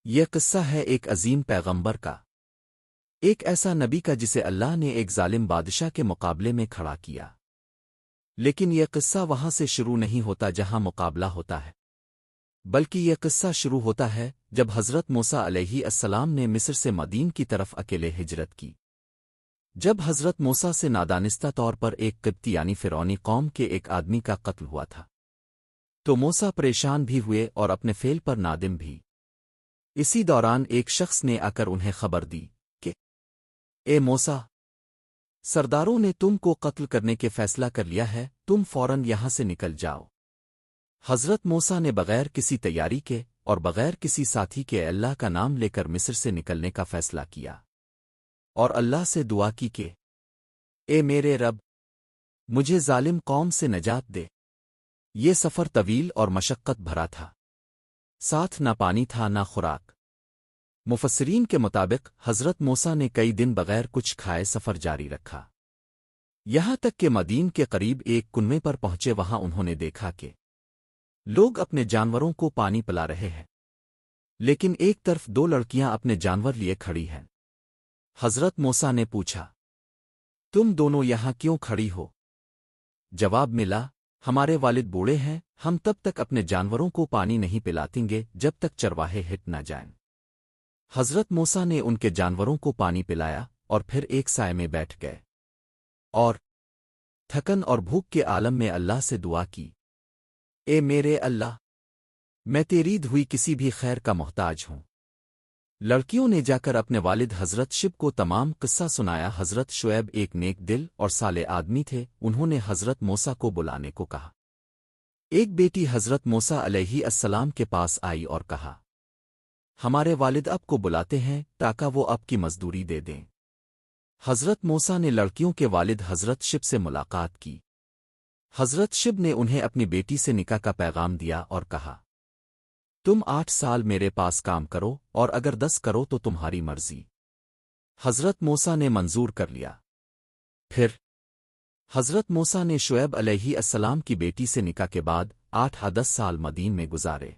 یہ قصہ ہے ایک عظیم پیغمبر کا، ایک ایسا نبی کا جسے اللہ نے ایک ظالم بادشاہ کے مقابلے میں کھڑا کیا۔ لیکن یہ قصہ وہاں سے شروع نہیں ہوتا جہاں مقابلہ ہوتا ہے، بلکہ یہ قصہ شروع ہوتا ہے جب حضرت موسیٰ علیہ السلام نے مصر سے مدین کی طرف اکیلے ہجرت کی۔ جب حضرت موسیٰ سے نادانستہ طور پر ایک قبطی یعنی فرعونی قوم کے ایک آدمی کا قتل ہوا تھا، تو موسیٰ پریشان بھی ہوئے اور اپنے فعل پر نادم بھی۔ اسی دوران ایک شخص نے آ کر انہیں خبر دی کہ اے موسیٰ، سرداروں نے تم کو قتل کرنے کے فیصلہ کر لیا ہے، تم فوراً یہاں سے نکل جاؤ۔ حضرت موسیٰ نے بغیر کسی تیاری کے اور بغیر کسی ساتھی کے اللہ کا نام لے کر مصر سے نکلنے کا فیصلہ کیا اور اللہ سے دعا کی کہ اے میرے رب، مجھے ظالم قوم سے نجات دے۔ یہ سفر طویل اور مشقت بھرا تھا، ساتھ نہ پانی تھا نہ خوراک۔ مفسرین کے مطابق حضرت موسیٰ نے کئی دن بغیر کچھ کھائے سفر جاری رکھا، یہاں تک کہ مدین کے قریب ایک کنویں پر پہنچے۔ وہاں انہوں نے دیکھا کہ لوگ اپنے جانوروں کو پانی پلا رہے ہیں، لیکن ایک طرف دو لڑکیاں اپنے جانور لیے کھڑی ہیں۔ حضرت موسیٰ نے پوچھا، تم دونوں یہاں کیوں کھڑی ہو؟ جواب ملا، ہمارے والد بوڑھے ہیں، ہم تب تک اپنے جانوروں کو پانی نہیں پلاتیں گے جب تک چرواہے ہٹ نہ جائیں۔ حضرت موسیٰ نے ان کے جانوروں کو پانی پلایا اور پھر ایک سائے میں بیٹھ گئے اور تھکن اور بھوک کے عالم میں اللہ سے دعا کی، اے میرے اللہ، میں تیری دی ہوئی کسی بھی خیر کا محتاج ہوں۔ لڑکیوں نے جا کر اپنے والد حضرت شب کو تمام قصہ سنایا۔ حضرت شعیب ایک نیک دل اور صالح آدمی تھے، انہوں نے حضرت موسیٰ کو بلانے کو کہا۔ ایک بیٹی حضرت موسیٰ علیہ السلام کے پاس آئی اور کہا، ہمارے والد آپ کو بلاتے ہیں تاکہ وہ آپ کی مزدوری دے دیں۔ حضرت موسیٰ نے لڑکیوں کے والد حضرت شب سے ملاقات کی۔ حضرت شب نے انہیں اپنی بیٹی سے نکاح کا پیغام دیا اور کہا، تم 8 سال میرے پاس کام کرو اور اگر 10 کرو تو تمہاری مرضی۔ حضرت موسیٰ نے منظور کر لیا۔ پھر حضرت موسیٰ نے شعیب علیہ السلام کی بیٹی سے نکاح کے بعد 8 یا 10 سال مدین میں گزارے۔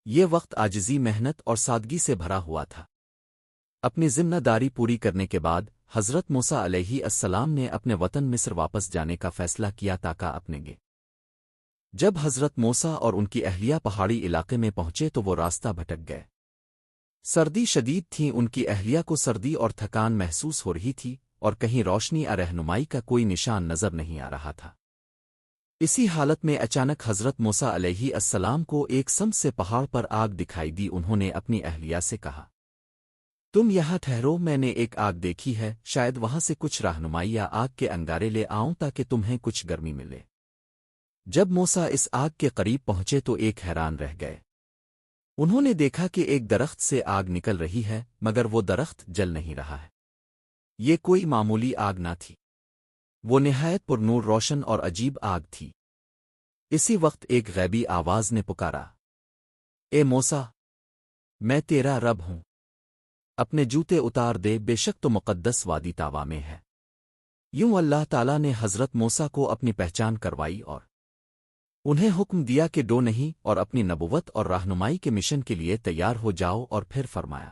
یہ وقت عاجزی، محنت اور سادگی سے بھرا ہوا تھا۔ اپنی ذمہ داری پوری کرنے کے بعد حضرت موسیٰ علیہ السلام نے اپنے وطن مصر واپس جانے کا فیصلہ کیا تاکہ اپنے گے۔ جب حضرت موسیٰ اور ان کی اہلیہ پہاڑی علاقے میں پہنچے تو وہ راستہ بھٹک گئے۔ سردی شدید تھی، ان کی اہلیہ کو سردی اور تھکان محسوس ہو رہی تھی اور کہیں روشنی یا رہنمائی کا کوئی نشان نظر نہیں آ رہا تھا۔ اسی حالت میں اچانک حضرت موسیٰ علیہ السلام کو ایک سمت سے پہاڑ پر آگ دکھائی دی۔ انہوں نے اپنی اہلیہ سے کہا، تم یہاں ٹھہرو، میں نے ایک آگ دیکھی ہے، شاید وہاں سے کچھ رہنمائی یا آگ کے انگارے لے آؤں تاکہ تمہیں کچھ گرمی ملے۔ جب موسیٰ اس آگ کے قریب پہنچے تو ایک حیران رہ گئے۔ انہوں نے دیکھا کہ ایک درخت سے آگ نکل رہی ہے، مگر وہ درخت جل نہیں رہا ہے۔ یہ کوئی معمولی آگ نہ تھی، وہ نہایت پر نور، روشن اور عجیب آگ تھی۔ اسی وقت ایک غیبی آواز نے پکارا، اے موسیٰ، میں تیرا رب ہوں، اپنے جوتے اتار دے، بے شک تو مقدس وادی طاوا میں ہے۔ یوں اللہ تعالیٰ نے حضرت موسیٰ کو اپنی پہچان کروائی اور انہیں حکم دیا کہ ڈو نہیں اور اپنی نبوت اور رہنمائی کے مشن کے لیے تیار ہو جاؤ، اور پھر فرمایا،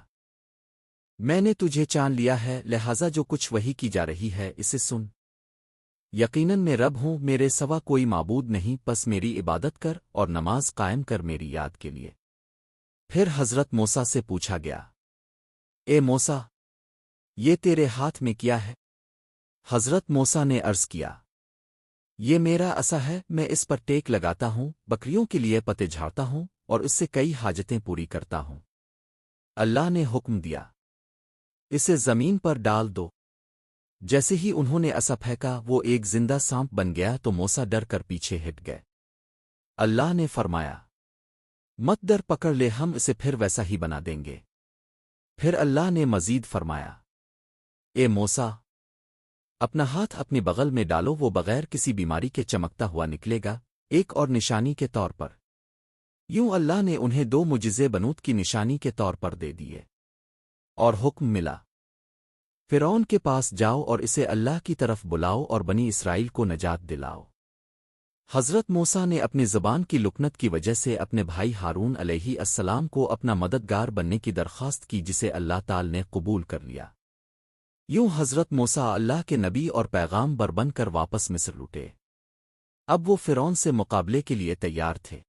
میں نے تجھے چان لیا ہے، لہٰذا جو کچھ وحی کی جا رہی ہے اسے سن۔ یقیناً میں رب ہوں، میرے سوا کوئی معبود نہیں، پس میری عبادت کر اور نماز قائم کر میری یاد کے لیے۔ پھر حضرت موسیٰ سے پوچھا گیا، اے موسیٰ، یہ تیرے ہاتھ میں کیا ہے؟ حضرت موسیٰ نے عرض کیا، یہ میرا عصا ہے، میں اس پر ٹیک لگاتا ہوں، بکریوں کے لیے پتے جھاڑتا ہوں اور اس سے کئی حاجتیں پوری کرتا ہوں۔ اللہ نے حکم دیا، اسے زمین پر ڈال دو۔ جیسے ہی انہوں نے عصا پھینکا وہ ایک زندہ سانپ بن گیا تو موسیٰ ڈر کر پیچھے ہٹ گئے۔ اللہ نے فرمایا، مت ڈر، پکڑ لے، ہم اسے پھر ویسا ہی بنا دیں گے۔ پھر اللہ نے مزید فرمایا، اے موسیٰ، اپنا ہاتھ اپنی بغل میں ڈالو، وہ بغیر کسی بیماری کے چمکتا ہوا نکلے گا، ایک اور نشانی کے طور پر۔ یوں اللہ نے انہیں 2 معجزے بنوت کی نشانی کے طور پر دے دیے اور حکم ملا، فرعون کے پاس جاؤ اور اسے اللہ کی طرف بلاؤ اور بنی اسرائیل کو نجات دلاؤ۔ حضرت موسیٰ نے اپنی زبان کی لکنت کی وجہ سے اپنے بھائی ہارون علیہ السلام کو اپنا مددگار بننے کی درخواست کی جسے اللہ تعالی نے قبول کر لیا۔ یوں حضرت موسیٰ اللہ کے نبی اور پیغام بر بن کر واپس مصر لوٹے۔ اب وہ فرعون سے مقابلے کے لیے تیار تھے۔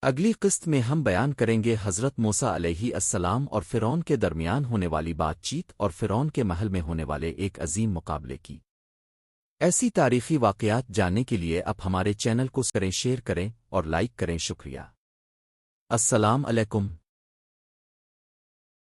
اگلی قسط میں ہم بیان کریں گے حضرت موسیٰ علیہ السلام اور فرعون کے درمیان ہونے والی بات چیت اور فرعون کے محل میں ہونے والے ایک عظیم مقابلے کی۔ ایسی تاریخی واقعات جاننے کے لیے اب ہمارے چینل کو کریں، شیئر کریں اور لائک کریں۔ شکریہ۔ السلام علیکم۔